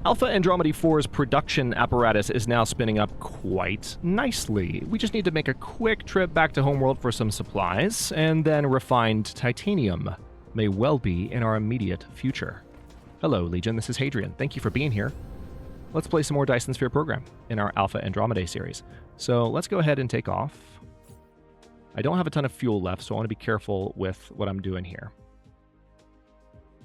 Alpha Andromedae 4's production apparatus is now spinning up quite nicely. We just need to make a quick trip back to Homeworld for some supplies, and then refined titanium may well be in our immediate future. Hello, Legion, this is Hadrian. Thank you for being here. Let's play some more Dyson Sphere Program in our Alpha Andromedae series. So let's go ahead and take off. I don't have a ton of fuel left, so I want to be careful with what I'm doing here.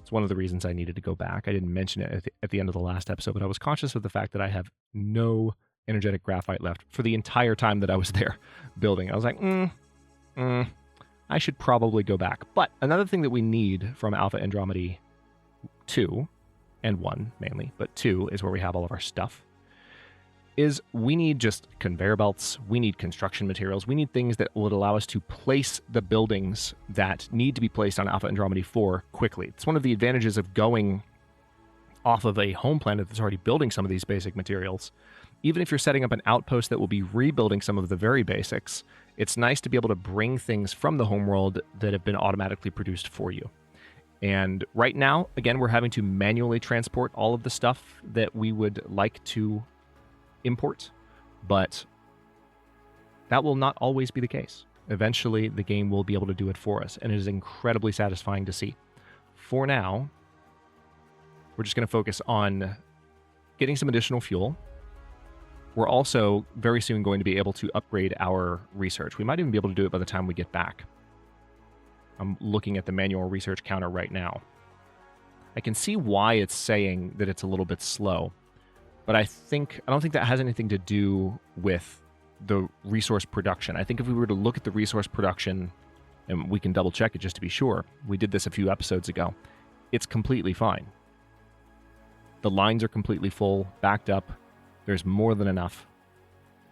It's one of the reasons I needed to go back. I didn't mention it at the end of the last episode, but I was conscious of the fact that I have no energetic graphite left for the entire time that I was there building. I was like, I should probably go back. But another thing that we need from Alpha Andromedae 2, and 1 mainly, but 2 is where we have all of our stuff, is we need just conveyor belts, we need construction materials, we need things that would allow us to place the buildings that need to be placed on Alpha Andromedae 4 quickly. It's one of the advantages of going off of a home planet that's already building some of these basic materials. Even if you're setting up an outpost that will be rebuilding some of the very basics, it's nice to be able to bring things from the homeworld that have been automatically produced for you. And right now, again, we're having to manually transport all of the stuff that we would like to import, but that will not always be the case. Eventually, the game will be able to do it for us, and it is incredibly satisfying to see. For now, we're just going to focus on getting some additional fuel. We're also very soon going to be able to upgrade our research. We might even be able to do it by the time we get back. I'm looking at the manual research counter right now. I can see why it's saying that it's a little bit slow. But I don't think that has anything to do with the resource production. I think if we were to look at the resource production, and we can double check it just to be sure, we did this a few episodes ago, it's completely fine. The lines are completely full, backed up, there's more than enough,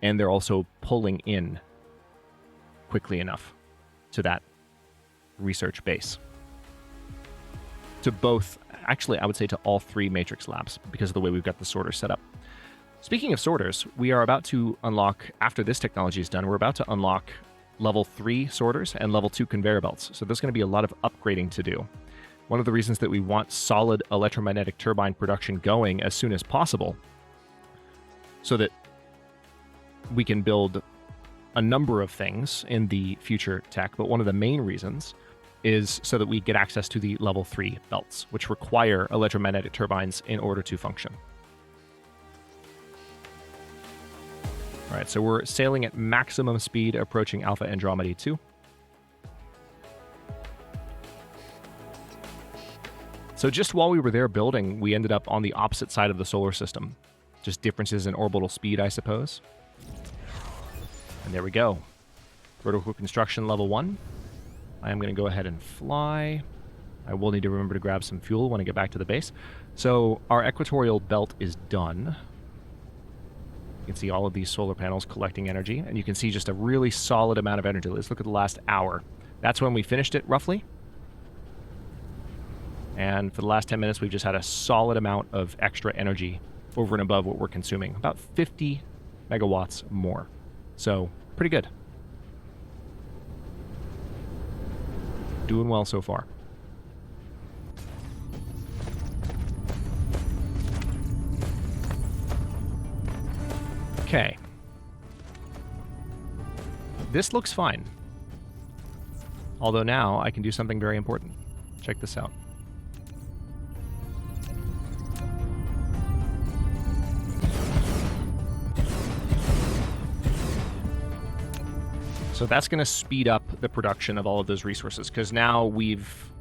and they're also pulling in quickly enough to that research base. To both, actually, I would say to all 3 matrix labs because of the way we've got the sorters set up. Speaking of sorters, we are about to unlock, after this technology is done, we're about to unlock level 3 sorters and level 2 conveyor belts. So there's going to be a lot of upgrading to do. One of the reasons that we want solid electromagnetic turbine production going as soon as possible, so that we can build a number of things in the future tech, but one of the main reasons is so that we get access to the level 3 belts, which require electromagnetic turbines in order to function. All right, so we're sailing at maximum speed, approaching Alpha Andromedae 2. So just while we were there building, we ended up on the opposite side of the solar system. Just differences in orbital speed, I suppose. And there we go. Vertical construction level 1. I am going to go ahead and fly. I will need to remember to grab some fuel when I get back to the base. So our equatorial belt is done. You can see all of these solar panels collecting energy, and you can see just a really solid amount of energy. Let's look at the last hour. That's when we finished it, roughly. And for the last 10 minutes, we've just had a solid amount of extra energy over and above what we're consuming. About 50 megawatts more. So, pretty good. Doing well so far. Okay. This looks fine. Although now I can do something very important. Check this out. So that's going to speed up the production of all of those resources, because now we've,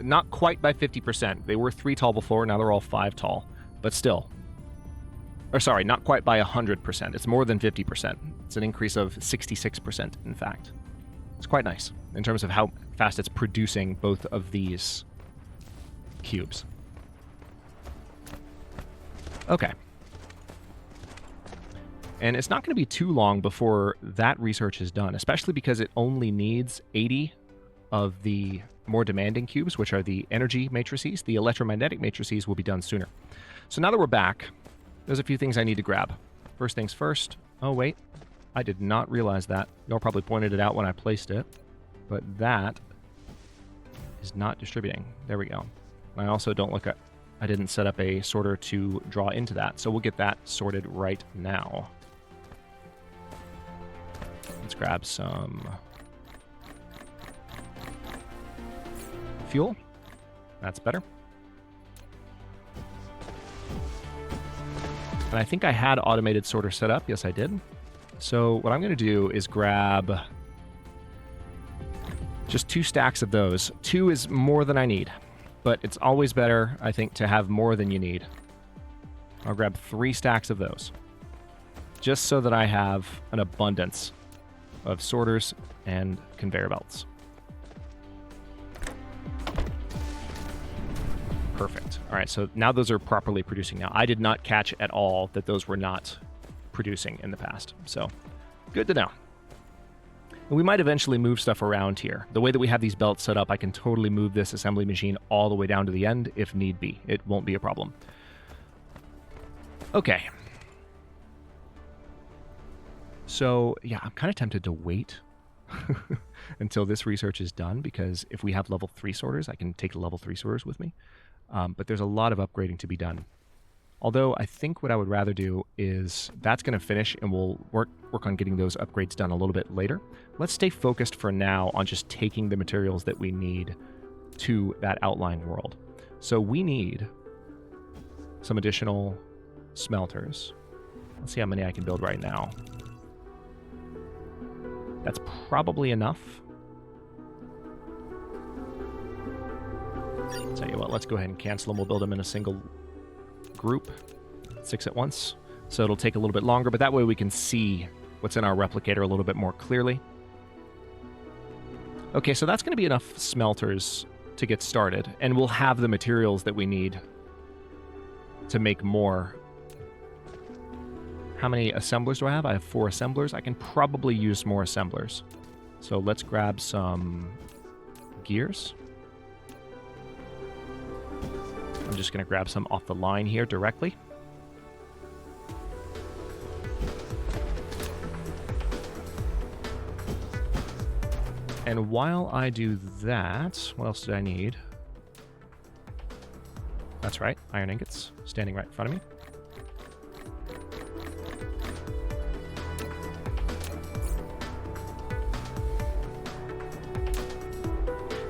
not quite by 50%. They were 3 tall before, now they're all 5 tall. But still. Or sorry, not quite by 100%. It's more than 50%. It's an increase of 66%, in fact. It's quite nice in terms of how fast it's producing both of these cubes. Okay. And it's not going to be too long before that research is done, especially because it only needs 80 of the more demanding cubes, which are the energy matrices. The electromagnetic matrices will be done sooner. So now that we're back, there's a few things I need to grab. First things first. Oh, wait. I did not realize that. Y'all probably pointed it out when I placed it. But that is not distributing. There we go. I also don't look at... I didn't set up a sorter to draw into that, so we'll get that sorted right now. Let's grab some fuel. That's better. And I think I had automated sorter set up. Yes, I did. So what I'm going to do is grab just 2 stacks of those. 2 is more than I need, but it's always better, I think, to have more than you need. I'll grab 3 stacks of those, just so that I have an abundance of sorters and conveyor belts. Perfect. All right, so now those are properly producing. Now, I did not catch at all that those were not producing in the past, so good to know. And we might eventually move stuff around here. The way that we have these belts set up, I can totally move this assembly machine all the way down to the end if need be. It won't be a problem. Okay. So, yeah, I'm kind of tempted to wait until this research is done, because if we have level 3 sorters, I can take the level 3 sorters with me. But there's a lot of upgrading to be done. Although I think what I would rather do is that's going to finish, and we'll work on getting those upgrades done a little bit later. Let's stay focused for now on just taking the materials that we need to that outlying world. So we need some additional smelters. Let's see how many I can build right now. That's probably enough. Tell you what, let's go ahead and cancel them. We'll build them in a single group, 6 at once. So it'll take a little bit longer, but that way we can see what's in our replicator a little bit more clearly. Okay, so that's going to be enough smelters to get started, and we'll have the materials that we need to make more. How many assemblers do I have? I have 4 assemblers. I can probably use more assemblers. So let's grab some gears. I'm just going to grab some off the line here directly. And while I do that, what else did I need? That's right, iron ingots standing right in front of me.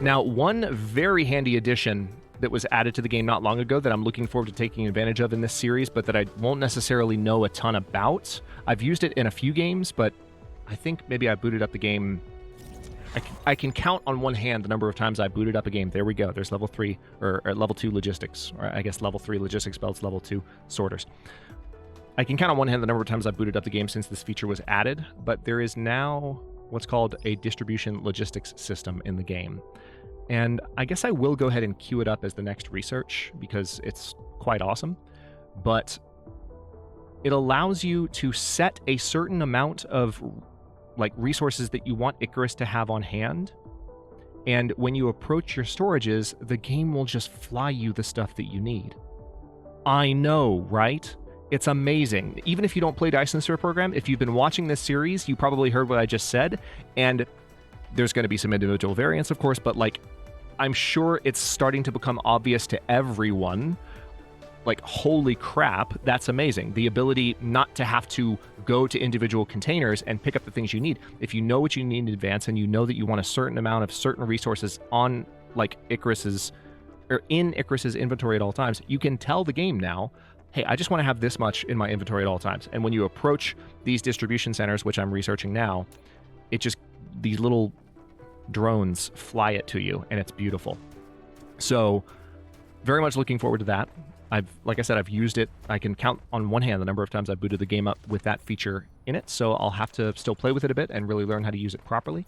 Now, one very handy addition that was added to the game not long ago that I'm looking forward to taking advantage of in this series, but that I won't necessarily know a ton about. I've used it in a few games, but I think maybe I booted up the game. I can count on one hand the number of times I booted up a game. There we go. There's level 3, or level 2 logistics, or I guess level 3 logistics belts, level 2 sorters. I can count on one hand the number of times I booted up the game since this feature was added, but there is now what's called a distribution logistics system in the game. And I guess I will go ahead and queue it up as the next research because it's quite awesome. But it allows you to set a certain amount of resources that you want Icarus to have on hand. And when you approach your storages, the game will just fly you the stuff that you need. I know, right? It's amazing. Even if you don't play Dyson Sphere Program, if you've been watching this series, you probably heard what I just said. And there's going to be some individual variants, of course, but I'm sure it's starting to become obvious to everyone. Holy crap, that's amazing. The ability not to have to go to individual containers and pick up the things you need. If you know what you need in advance and you know that you want a certain amount of certain resources on Icarus's, or in Icarus's inventory at all times, you can tell the game now, hey, I just want to have this much in my inventory at all times. And when you approach these distribution centers, which I'm researching now, these little drones fly it to you, and it's beautiful. So very much looking forward to that. Like I said, I've used it. I can count on one hand the number of times I booted the game up with that feature in it, so I'll have to still play with it a bit and really learn how to use it properly.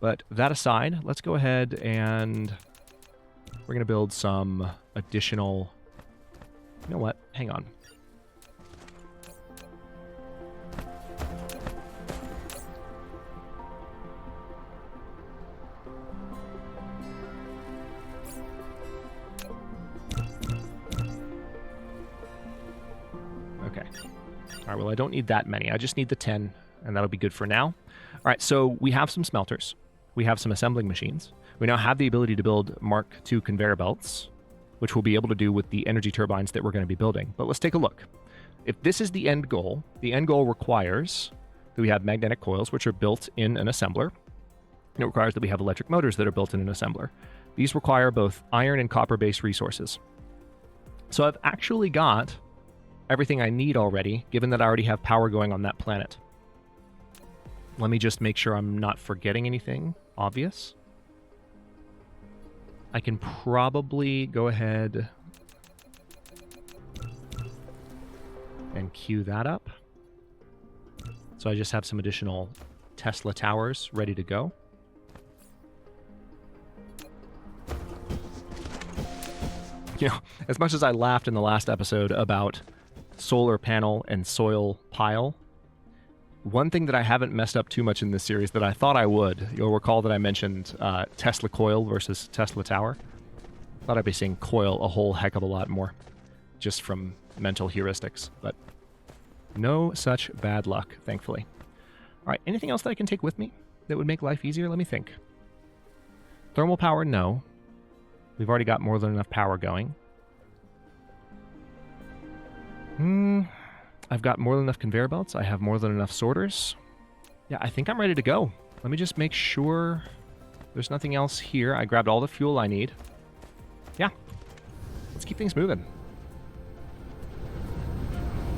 But that aside, let's go ahead and we're going to build some additional... You know what? Hang on. Okay. All right, well, I don't need that many. I just need the 10, and that'll be good for now. All right, so we have some smelters. We have some assembling machines. We now have the ability to build Mark II conveyor belts. which we'll be able to do with the energy turbines that we're going to be building. But let's take a look. If this is the end goal requires that we have magnetic coils, which are built in an assembler. And it requires that we have electric motors that are built in an assembler. These require both iron and copper-based resources. So I've actually got everything I need already, given that I already have power going on that planet. Let me just make sure I'm not forgetting anything obvious. I can probably go ahead and queue that up. So I just have some additional Tesla towers ready to go. You know, as much as I laughed in the last episode about solar panel and soil pile, one thing that I haven't messed up too much in this series that I thought I would, you'll recall that I mentioned Tesla coil versus Tesla tower. Thought I'd be saying coil a whole heck of a lot more, just from mental heuristics, but no such bad luck, thankfully. All right, anything else that I can take with me that would make life easier? Let me think. Thermal power, no. We've already got more than enough power going. I've got more than enough conveyor belts. I have more than enough sorters. Yeah, I think I'm ready to go. Let me just make sure there's nothing else here. I grabbed all the fuel I need. Yeah, let's keep things moving.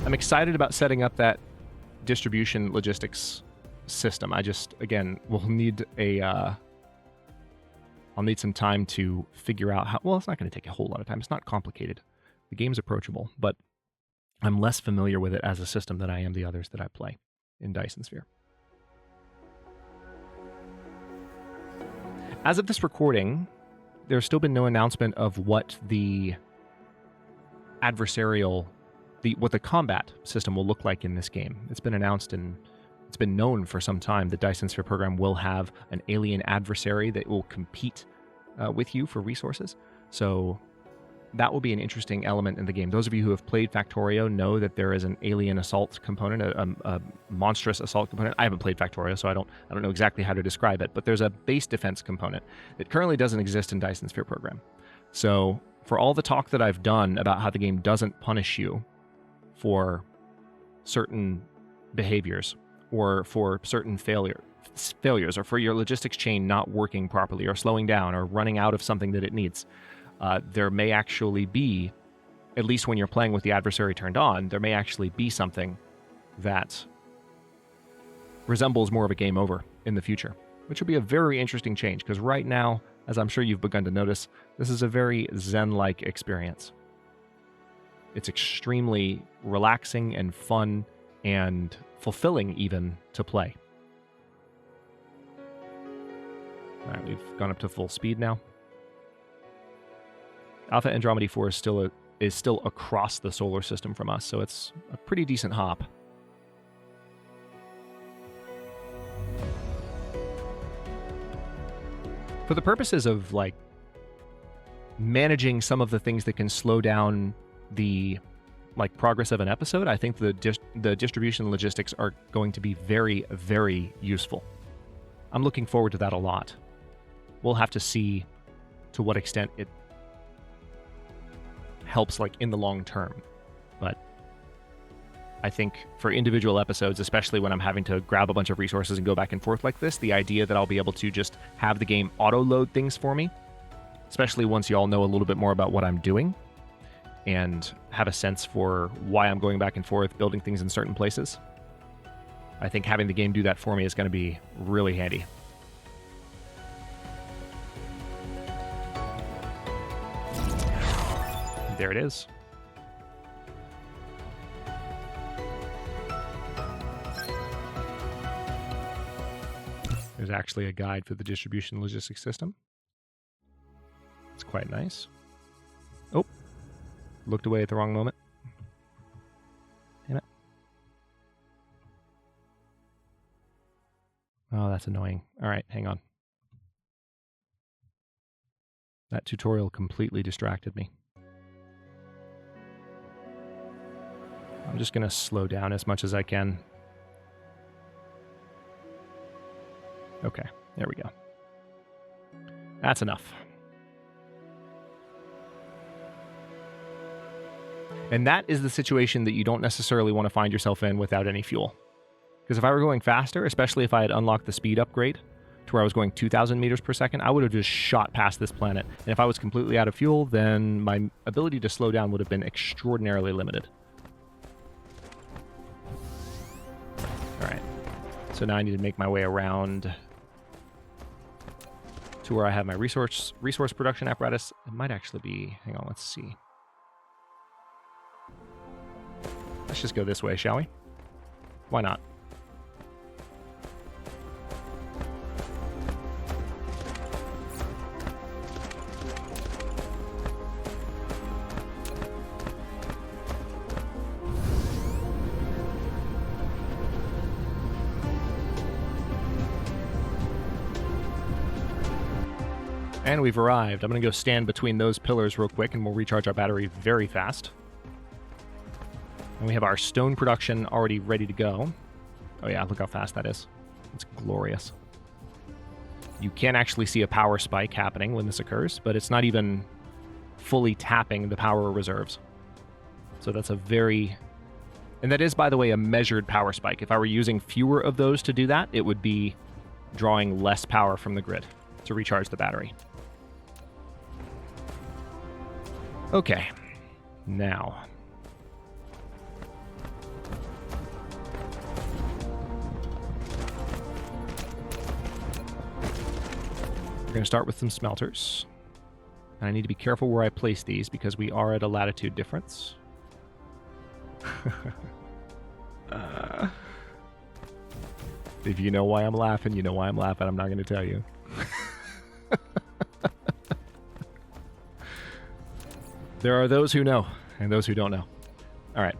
I'm excited about setting up that distribution logistics system. I just, again, will need a... I'll need some time to figure out how... Well, it's not going to take a whole lot of time. It's not complicated. The game's approachable, but I'm less familiar with it as a system than I am the others that I play in Dyson Sphere. As of this recording, there's still been no announcement of what the adversarial... what the combat system will look like in this game. It's been announced and it's been known for some time that Dyson Sphere Program will have an alien adversary that will compete with you for resources. So that will be an interesting element in the game. Those of you who have played Factorio know that there is an alien assault component, a monstrous assault component. I haven't played Factorio, so I don't know exactly how to describe it, but there's a base defense component that currently doesn't exist in Dyson Sphere Program. So for all the talk that I've done about how the game doesn't punish you for certain behaviors, or for certain failures, or for your logistics chain not working properly, or slowing down, or running out of something that it needs. There may actually be, at least when you're playing with the adversary turned on, there may actually be something that resembles more of a game over in the future, which will be a very interesting change, because right now, as I'm sure you've begun to notice, this is a very Zen-like experience. It's extremely relaxing and fun and fulfilling even to play. All right, we've gone up to full speed now. Alpha Andromedae 4 is still across the solar system from us, so it's a pretty decent hop. For the purposes of like managing some of the things that can slow down the progress of an episode, I think the distribution logistics are going to be very, very useful. I'm looking forward to that a lot. We'll have to see to what extent it helps in the long term. But I think for individual episodes, especially when I'm having to grab a bunch of resources and go back and forth like this, the idea that I'll be able to just have the game auto-load things for me, especially once you all know a little bit more about what I'm doing, and have a sense for why I'm going back and forth, building things in certain places. I think having the game do that for me is going to be really handy. There it is. There's actually a guide for the distribution logistics system. It's quite nice. Oh. Looked away at the wrong moment. Damn it. Oh, that's annoying. All right, hang on. That tutorial completely distracted me. I'm just going to slow down as much as I can. Okay, there we go. That's enough. And that is the situation that you don't necessarily want to find yourself in without any fuel. Because if I were going faster, especially if I had unlocked the speed upgrade to where I was going 2,000 meters per second, I would have just shot past this planet. And if I was completely out of fuel, then my ability to slow down would have been extraordinarily limited. Alright. So now I need to make my way around to where I have my resource production apparatus. It might actually be... Hang on, let's see. Let's just go this way, shall we? Why not? And we've arrived. I'm going to go stand between those pillars real quick, and we'll recharge our battery very fast. And we have our stone production already ready to go. Oh yeah, look how fast that is. It's glorious. You can actually see a power spike happening when this occurs, but it's not even fully tapping the power reserves. So that's a very... And that is, by the way, a measured power spike. If I were using fewer of those to do that, it would be drawing less power from the grid to recharge the battery. Okay, now... we're going to start with some smelters. And I need to be careful where I place these because we are at a latitude difference. If you know why I'm laughing, you know why I'm laughing. I'm not going to tell you. There are those who know, and those who don't know. All right.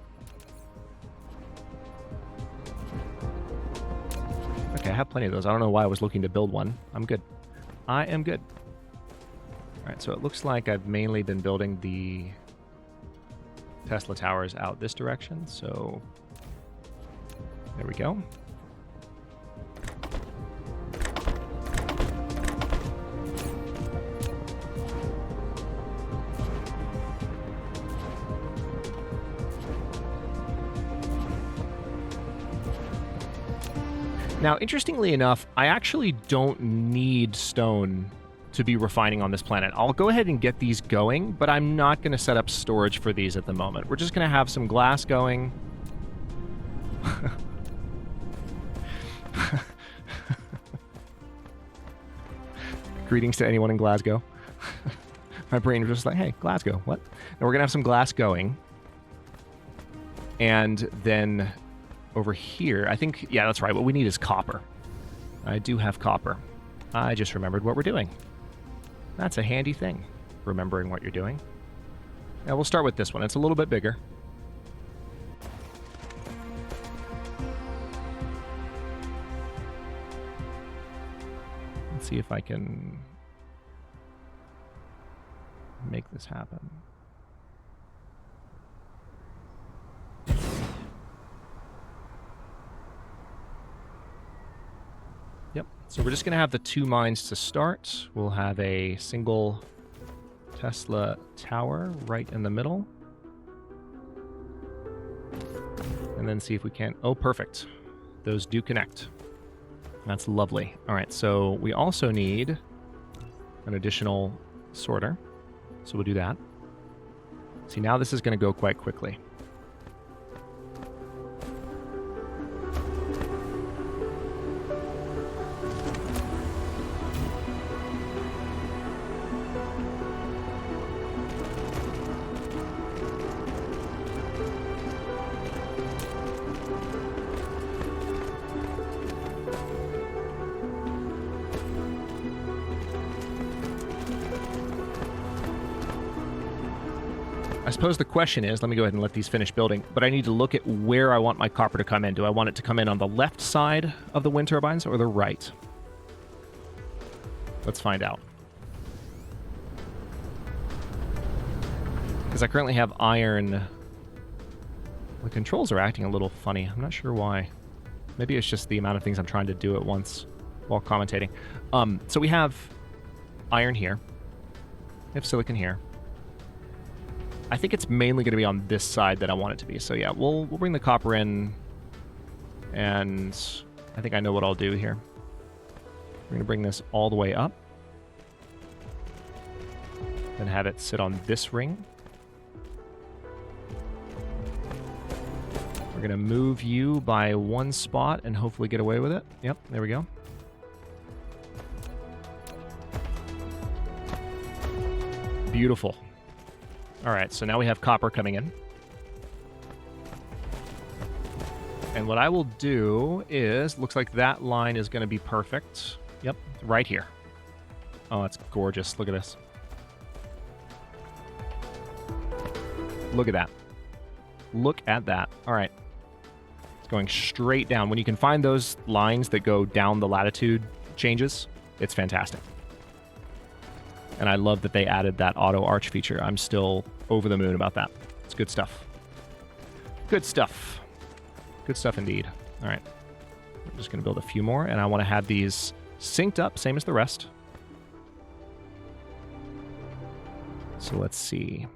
Okay, I have plenty of those. I don't know why I was looking to build one. I'm good. I am good. All right, so it looks like I've mainly been building the Tesla towers out this direction, so there we go. Now, interestingly enough, I actually don't need stone to be refining on this planet. I'll go ahead and get these going, but I'm not going to set up storage for these at the moment. We're just going to have some glass going. Greetings to anyone in Glasgow. My brain was just like, hey, Glasgow, what? And we're going to have some glass going. And then... over here, I think, yeah, that's right. What we need is copper. I do have copper. I just remembered what we're doing. That's a handy thing, remembering what you're doing. Now we'll start with this one. It's a little bit bigger. Let's see if I can make this happen. Yep, so we're just going to have the two mines to start. We'll have a single Tesla tower right in the middle. And then see if we can... Oh, perfect. Those do connect. That's lovely. All right, so we also need an additional sorter. So we'll do that. See, now this is going to go quite quickly. I suppose the question is, let me go ahead and let these finish building, but I need to look at where I want my copper to come in. Do I want it to come in on the left side of the wind turbines or the right? Let's find out. Because I currently have iron. The controls are acting a little funny. I'm not sure why. Maybe it's just the amount of things I'm trying to do at once while commentating. So we have iron here. We have silicon here. I think it's mainly going to be on this side that I want it to be. So yeah, we'll bring the copper in, and I think I know what I'll do here. We're going to bring this all the way up, and have it sit on this ring. We're going to move you by one spot and hopefully get away with it. Yep, there we go. Beautiful. All right, so now we have copper coming in. And what I will do is, looks like that line is going to be perfect. Yep, right here. Oh, that's gorgeous. Look at this. Look at that. Look at that. All right. It's going straight down. When you can find those lines that go down the latitude changes, it's fantastic. And I love that they added that auto arch feature. I'm still over the moon about that. It's good stuff. Good stuff. Good stuff indeed. All right. I'm just going to build a few more, and I want to have these synced up, same as the rest. So let's see.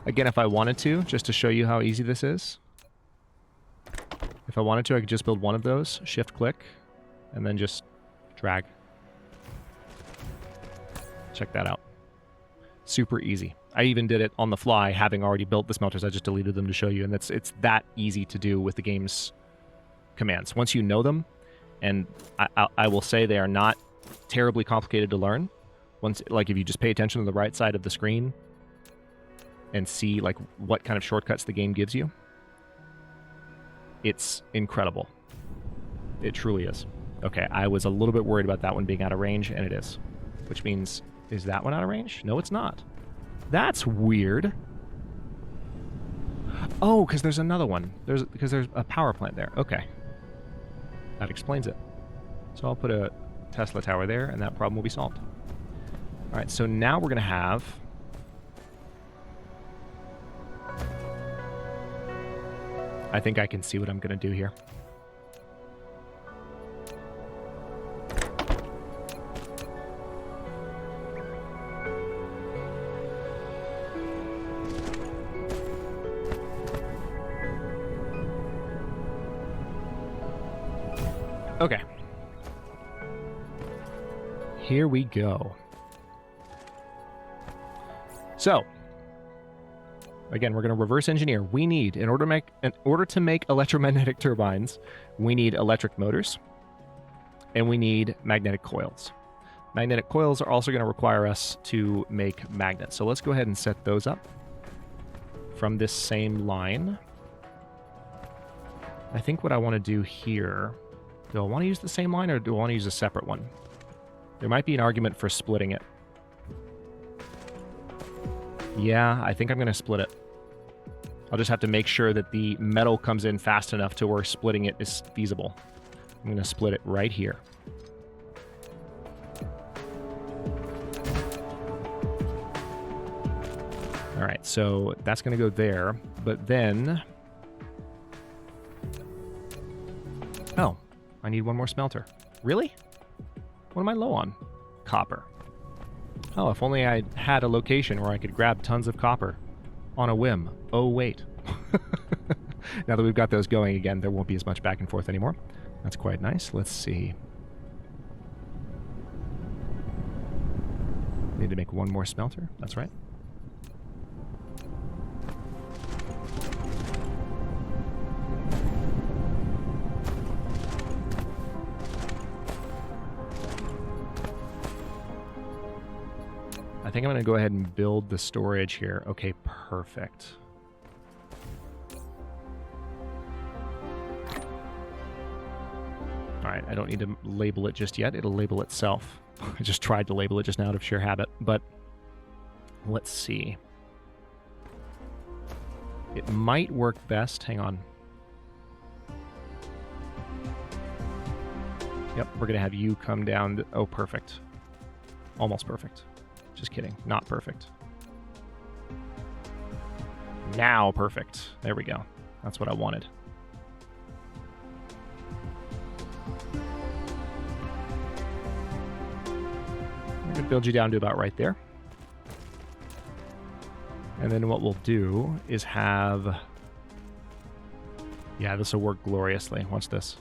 Again, if I wanted to, just to show you how easy this is, if I wanted to, I could just build one of those, shift-click, and then just drag. Check that out. Super easy. I even did it on the fly, having already built the smelters. I just deleted them to show you, and it's that easy to do with the game's commands. Once you know them, and I will say they are not terribly complicated to learn. Once, like, if you just pay attention to the right side of the screen and see like what kind of shortcuts the game gives you, it's incredible. It truly is. Okay, I was a little bit worried about that one being out of range, and it is. Which means, is that one out of range? No, it's not. That's weird. Oh, because there's another one. Because there's a power plant there. Okay. That explains it. So I'll put a Tesla tower there, and that problem will be solved. All right, so now we're going to have... I think I can see what I'm going to do here. Okay. Here we go. So, again, we're going to reverse engineer. We need, in order to make electromagnetic turbines, we need electric motors, and we need magnetic coils. Magnetic coils are also going to require us to make magnets. So let's go ahead and set those up from this same line. I think what I want to do here, do I want to use the same line or do I want to use a separate one? There might be an argument for splitting it. Yeah, I think I'm going to split it. I'll just have to make sure that the metal comes in fast enough to where splitting it is feasible. I'm going to split it right here. All right, so that's going to go there, but then... Oh, I need one more smelter. Really? What am I low on? Copper. Oh, if only I had a location where I could grab tons of copper on a whim. Oh, wait. Now that we've got those going again, there won't be as much back and forth anymore. That's quite nice. Let's see. Need to make one more smelter. That's right. I think I'm going to go ahead and build the storage here. Okay, perfect. All right, I don't need to label it just yet. It'll label itself. I just tried to label it just now out of sheer habit, but let's see. It might work best. Hang on. Yep, we're going to have you come down. Oh, perfect. Almost perfect. Just kidding. Not perfect. Now perfect. There we go. That's what I wanted. I'm going to build you down to about right there. And then what we'll do is have... Yeah, this will work gloriously. Watch this.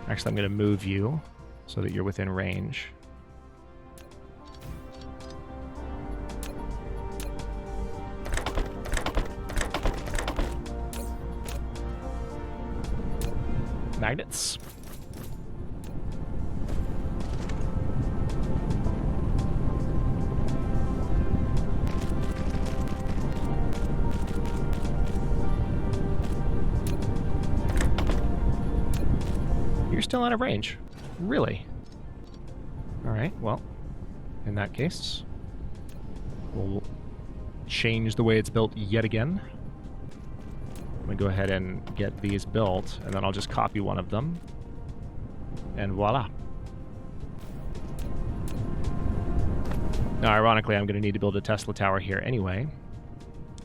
Actually, I'm going to move you so that you're within range. Magnets. You're still out of range. Really? Alright, well, in that case, we'll change the way it's built yet again. I'm going to go ahead and get these built, and then I'll just copy one of them. And voila. Now, ironically, I'm going to need to build a Tesla tower here anyway,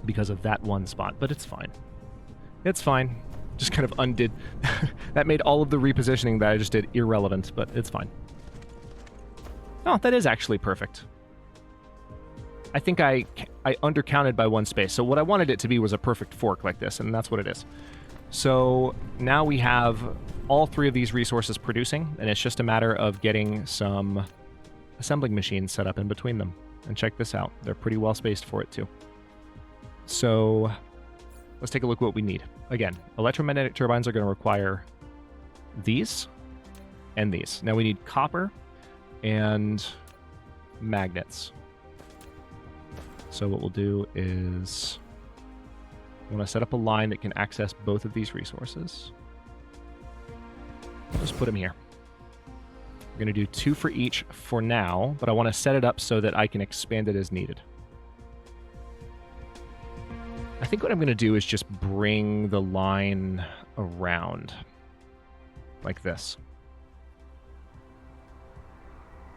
because of that one spot, but it's fine. It's fine. Just kind of undid. That made all of the repositioning that I just did irrelevant, but it's fine. Oh, that is actually perfect. I think I undercounted by one space. So what I wanted it to be was a perfect fork like this, and that's what it is. So now we have all three of these resources producing, and it's just a matter of getting some assembling machines set up in between them. And check this out. They're pretty well spaced for it, too. So let's take a look at what we need. Again, electromagnetic turbines are going to require these and these. Now we need copper and magnets. So what we'll do is we want to set up a line that can access both of these resources. Just put them here. We're going to do 2 for each for now, but I want to set it up so that I can expand it as needed. I think what I'm going to do is just bring the line around like this.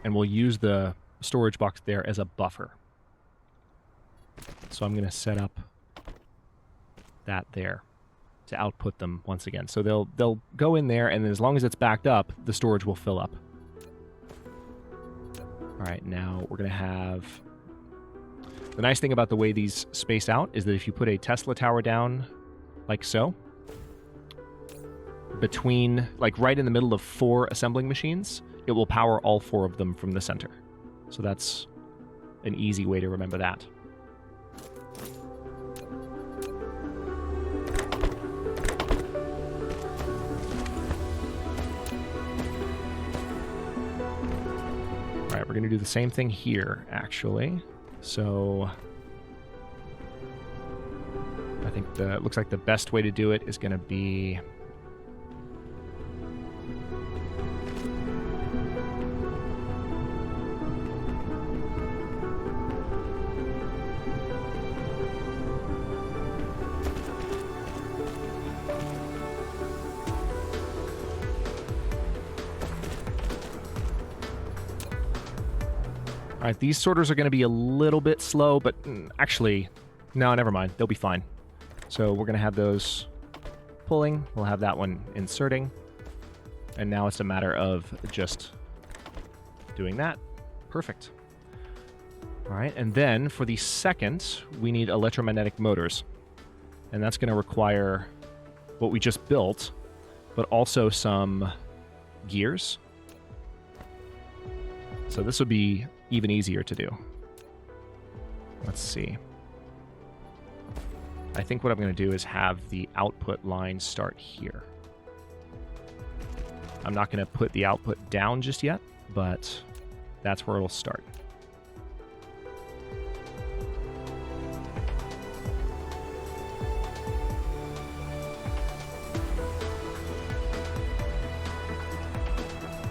And we'll use the storage box there as a buffer. So I'm going to set up that there to output them once again. So they'll go in there, and then as long as it's backed up, the storage will fill up. All right, now we're going to have... The nice thing about the way these space out is that if you put a Tesla tower down like so, between, like right in the middle of 4 assembling machines, it will power all 4 of them from the center. So that's an easy way to remember that. All right, we're going to do the same thing here, actually. So I think it looks like the best way to do it is going to be all right, these sorters are going to be a little bit slow, but actually, no, never mind. They'll be fine. So we're going to have those pulling. We'll have that one inserting. And now it's a matter of just doing that. Perfect. All right, and then for the second, we need electromagnetic motors. And that's going to require what we just built, but also some gears. So this would be even easier to do. Let's see. I think what I'm going to do is have the output line start here. I'm not going to put the output down just yet, but that's where it'll start.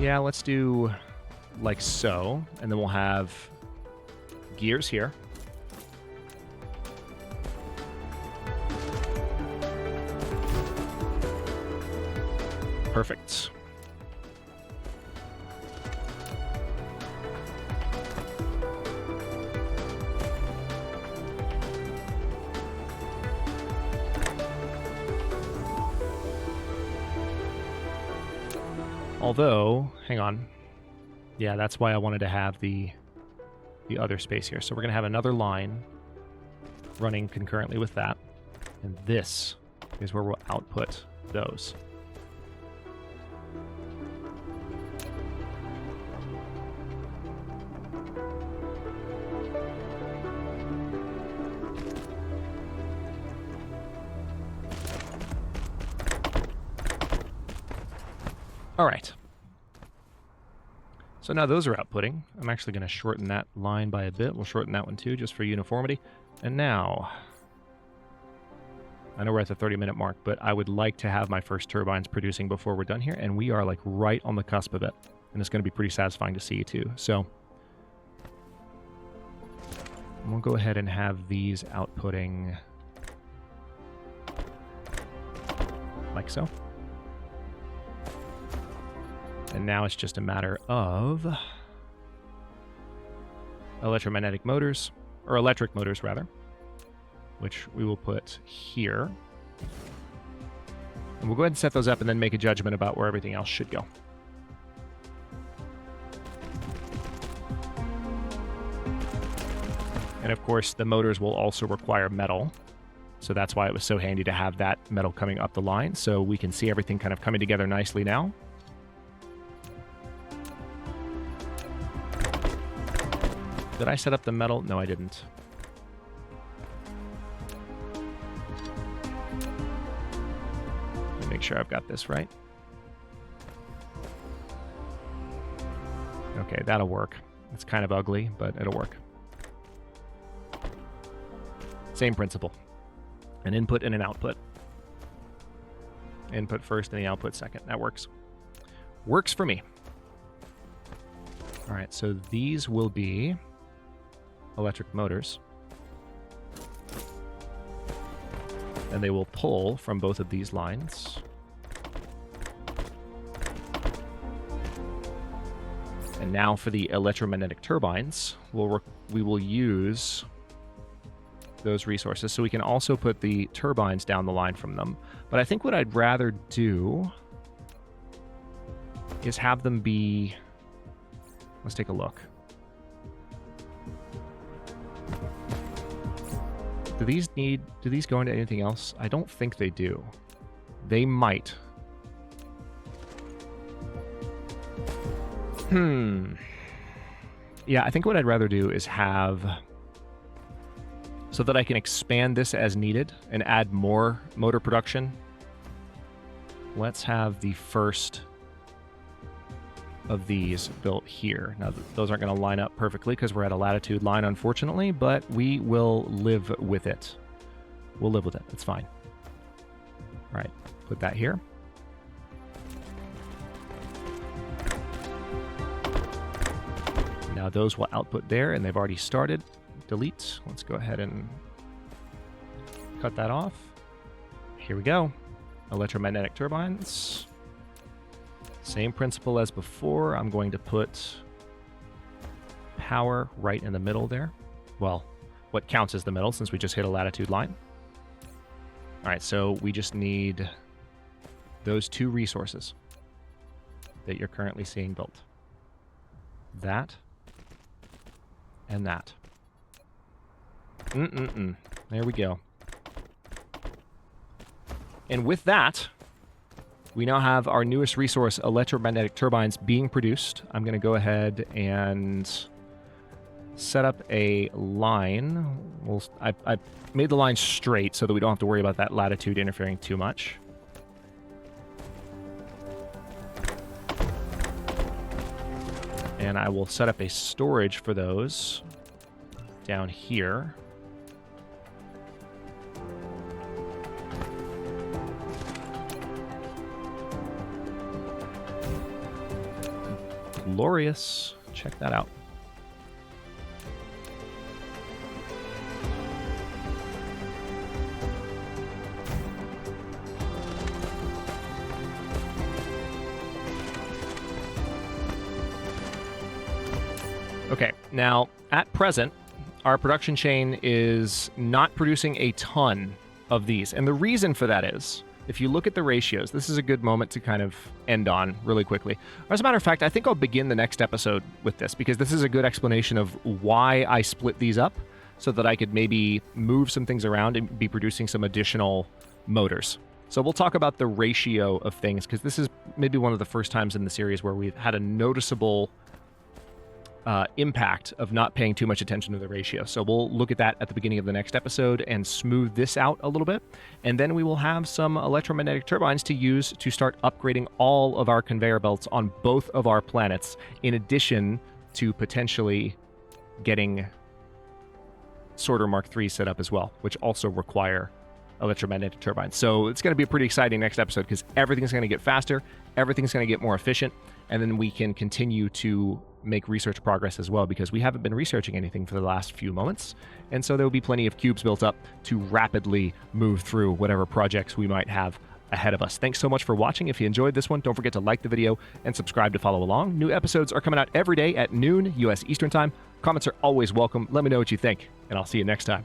Yeah, let's do like so, and then we'll have gears here. Perfect. Although, hang on. Yeah, that's why I wanted to have the other space here. So we're going to have another line running concurrently with that. And this is where we'll output those. All right. So now those are outputting. I'm actually going to shorten that line by a bit. We'll shorten that one too, just for uniformity. And now, I know we're at the 30-minute mark, but I would like to have my first turbines producing before we're done here, and we are like right on the cusp of it. And it's going to be pretty satisfying to see too. So we'll go ahead and have these outputting like so. And now it's just a matter of electromagnetic motors, or electric motors rather, which we will put here. And we'll go ahead and set those up and then make a judgment about where everything else should go. And of course, the motors will also require metal. So that's why it was so handy to have that metal coming up the line, so we can see everything kind of coming together nicely now. Did I set up the metal? No, I didn't. Let me make sure I've got this right. Okay, that'll work. It's kind of ugly, but it'll work. Same principle. An input and an output. Input first and the output second. That works. Works for me. All right, so these will be electric motors. And they will pull from both of these lines. And now for the electromagnetic turbines, we will use those resources. So we can also put the turbines down the line from them. But I think what I'd rather do is have them be... Let's take a look. Do these go into anything else? I don't think they do. They might. Yeah, I think what I'd rather do is have... so that I can expand this as needed and add more motor production. Let's have the first of these built here. Now, those aren't going to line up perfectly because we're at a latitude line, unfortunately, but we will live with it. We'll live with it. It's fine. All right, put that here. Now those will output there, and they've already started. Delete. Let's go ahead and cut that off. Here we go. Electromagnetic turbines. Same principle as before. I'm going to put power right in the middle there. Well, what counts as the middle since we just hit a latitude line. All right, so we just need those two resources that you're currently seeing built. That and that. There we go. And with that, we now have our newest resource, electromagnetic turbines, being produced. I'm going to go ahead and set up a line. I made the line straight so that we don't have to worry about that latitude interfering too much. And I will set up a storage for those down here. Glorious. Check that out. Okay, now at present, our production chain is not producing a ton of these. And the reason for that is, if you look at the ratios, this is a good moment to kind of end on really quickly. As a matter of fact, I think I'll begin the next episode with this because this is a good explanation of why I split these up so that I could maybe move some things around and be producing some additional motors. So we'll talk about the ratio of things because this is maybe one of the first times in the series where we've had a noticeable impact of not paying too much attention to the ratio. So we'll look at that at the beginning of the next episode and smooth this out a little bit. And then we will have some electromagnetic turbines to use to start upgrading all of our conveyor belts on both of our planets, in addition to potentially getting Sorter Mark III set up as well, which also require electromagnetic turbines. So it's going to be a pretty exciting next episode because everything's going to get faster, everything's going to get more efficient, and then we can continue to make research progress as well because we haven't been researching anything for the last few moments. And so there will be plenty of cubes built up to rapidly move through whatever projects we might have ahead of us. Thanks so much for watching. If you enjoyed this one, don't forget to like the video and subscribe to follow along. New episodes are coming out every day at noon US Eastern Time. Comments are always welcome. Let me know what you think, and I'll see you next time.